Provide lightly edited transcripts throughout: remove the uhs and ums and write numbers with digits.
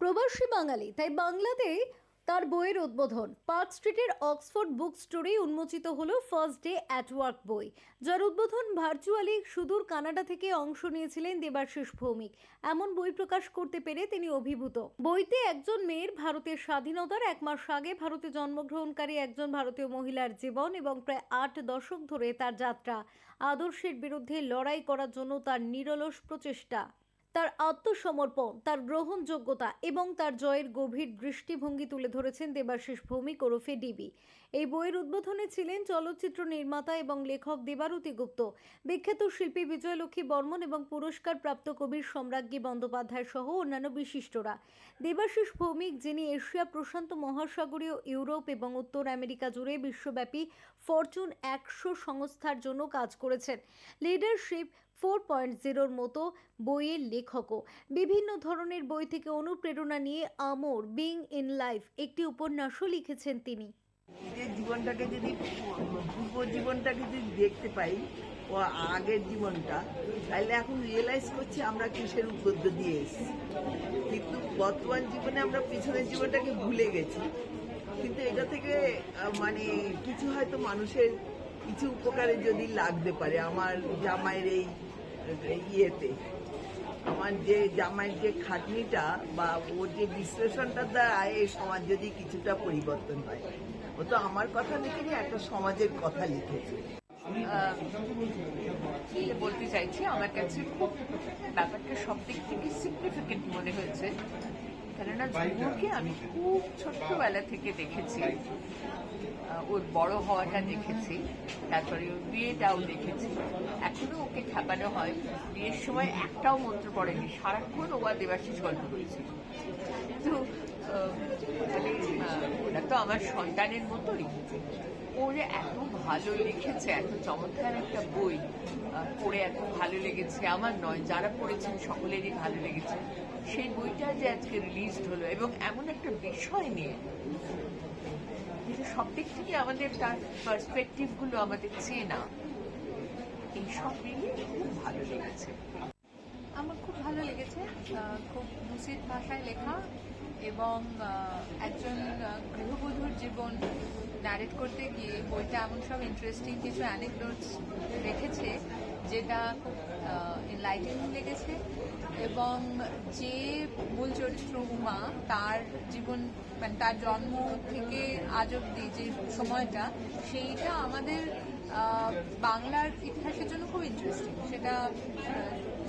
প্রবাসী বাঙালি তাই বাংলাতে তার বইয়ের উদ্বোধন। পার্ক স্ট্রিটের অক্সফোর্ড বুক স্টোরে উন্মোচিত হলো ফার্স্ট ডে অ্যাট ওয়ার্ক বই, যার উদ্বোধন ভার্চুয়ালি সুদূর কানাডা থেকে অংশ নিয়েছিলেন দেবাশিস ভৌমিক। এমন বই প্রকাশ করতে পেরে তিনি অভিভূত। বইতে একজন মেয়ের ভারতের স্বাধীনতার 1 মাস আগে ভারতে জন্মগ্রহণকারী একজন ভারতীয় মহিলার জীবন এবং প্রায় 8 দশক ধরে তার যাত্রা, আদর্শের বিরুদ্ধে লড়াই করার জন্য তার নিরলস প্রচেষ্টা, তার আত্মসমর্পণ, তার গ্রহণযোগ্যতা এবং তার জয়ের গভীর দৃষ্টিভঙ্গি তুলে ধরেছেন দেবাশিস ভৌমিক ওরফে ডিবি। এই বইয়ের উদ্বোধনে ছিলেন চলচ্চিত্র নির্মাতা এবং লেখক দেবারতী গুপ্ত, বিখ্যাত শিল্পী বিজয়লক্ষ্মী বর্মন এবং পুরস্কারপ্রাপ্ত কবি সম্রাজ্ঞী বন্দ্যোপাধ্যায় সহ অন্যান্য বিশিষ্টরা। দেবাশিস ভৌমিক, যিনি এশিয়া প্রশান্ত মহাসাগরীয়, ইউরোপ এবং উত্তর আমেরিকা জুড়ে বিশ্বব্যাপী ফরচুন 100 সংস্থার জন্য কাজ করেছেন, লিডারশিপ 4.0 মতো বইয়ের লেখকও। বিভিন্ন ধরনের বই থেকে অনুপ্রেরণা নিয়ে আমর বিং ইন লাইফ একটি উপন্যাসও লিখেছেন তিনি। নিজের জীবনটাকে যদি পূর্ব জীবনটাকে যদি দেখতে পাই ও আগের জীবনটা, তাহলে এখন রিয়েলাইজ করছি আমরা কিসের উদ্বুদ্ধ দিয়ে এসেছি। কিন্তু বর্তমান জীবনে আমরা পিছনের জীবনটাকে ভুলে গেছি। কিন্তু এটা থেকে মানে কিছু হয়তো মানুষের কিছু উপকারে যদি লাগতে পারে। আমার জামাইয়ের এই ইয়েতে আমার যে জামাইয়ের যে খাটনিটা বা ওর যে বিশ্লেষণটার দ্বারা এই সমাজ যদি কিছুটা পরিবর্তন হয়। ও তো আমার কথা লিখেনি, একটা সমাজের কথা লিখেছে। বলতে চাইছি, আমার কাছে খুব ব্যাপারটা সব দিক থেকে সিগনিফিকেন্ট মনে হয়েছে, কেননা যুবকে আমি খুব ছোট্টবেলা থেকে দেখেছি, ওর বড় হওয়াটা দেখেছি, তারপরে ওর বিয়েটাও দেখেছি। এখনো ওকে খেপানো হয়, বিয়ের সময় একটাও মন্ত্র পড়েনি, সারাক্ষণ ও আর দেবাশিস গল্প করেছিল। তো মানে ওরা তো আমার সন্তানের মতোই। ও যে এত ভালো লিখেছে, এত চমৎকার একটা বই পড়ে এত ভালো লেগেছে, আমার নয়, যারা পড়েছেন সকলেরই ভালো লেগেছে। সেই বইটা যে আজকে রিলিজ হলো এবং এমন একটা বিষয় নিয়ে যেটা সব দিক থেকে আমাদের তার পার্সপেক্টিভ গুলো আমাদের চেনা, এই সব মিলিয়ে খুব ভালো লেগেছে। আমার খুব ভালো লেগেছে, খুব মুসিদ ভাষায় লেখা এবং একজন গৃহবধূর জীবন ন্যারেট করতে গিয়ে বইটা এমন সব ইন্টারেস্টিং কিছু অ্যানেকডোটস রেখেছে যেটা খুব এনলাইটেনিং লেগেছে। এবং যে মূল চরিত্র উমা, তার জীবন মানে তার জন্ম থেকে আজ অব্দি যে সময়টা, সেইটা আমাদের বাংলার ইতিহাসের জন্য খুব ইন্টারেস্টিং। সেটা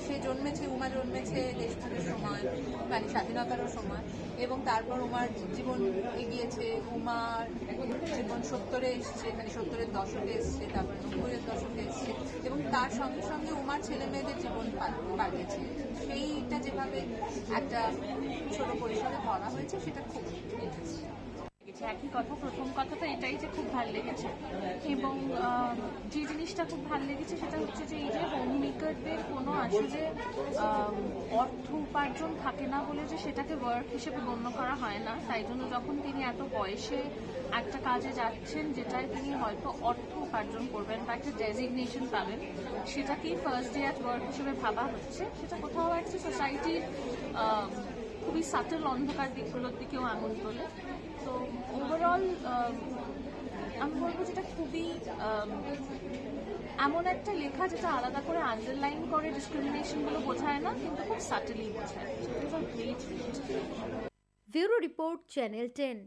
সে জন্মেছে, উমা জন্মেছে দেশভাগের সময়, মানে স্বাধীনতারও সময়, এবং তারপর উমার জীবন এগিয়েছে, উমার জীবন 70-এ এসছে, মানে 70-এর দশকে এসছে, তারপর 90-এর দশকে এসছে, এবং তার সঙ্গে সঙ্গে উমার ছেলে মেয়েদের জীবন পাল্টেছে। সেইটা যেভাবে একটা ছোট পরিসরে ধরা হয়েছে, সেটা খুব ইন্টারেস্টিং। একই কথা, প্রথম কথা তো এটাই যে খুব ভালো লেগেছে, এবং যে জিনিসটা খুব ভালো লেগেছে সেটা হচ্ছে যে এই যে হোম মেকারদের কোনো আসলে অর্থ উপার্জন থাকে না বলে যে সেটাকে ওয়ার্ক হিসেবে গণ্য করা হয় না। তাই জন্য যখন তিনি এত বয়সে একটা কাজে যাচ্ছেন যেটায় তিনি হয়তো অর্থ উপার্জন করবেন বা একটা ডেজিগনেশন পাবেন, সেটাকেই ফার্স্ট ডে অ্যাট ওয়ার্ক হিসেবে ভাবা হচ্ছে। সেটা কোথাও একটা সোসাইটির খুবই সাটল অন্ধকার দিকগুলোর দিকেও আঙুল তোলে। তো ওভারঅল আমি বলবো যেটা খুবই এমন একটা লেখা যেটা আলাদা করে আন্ডারলাইন করে ডিসক্রিমিনেশনগুলো বোঝায় না, কিন্তু খুব সাটলি বোঝায়। Bureau report, channel 10।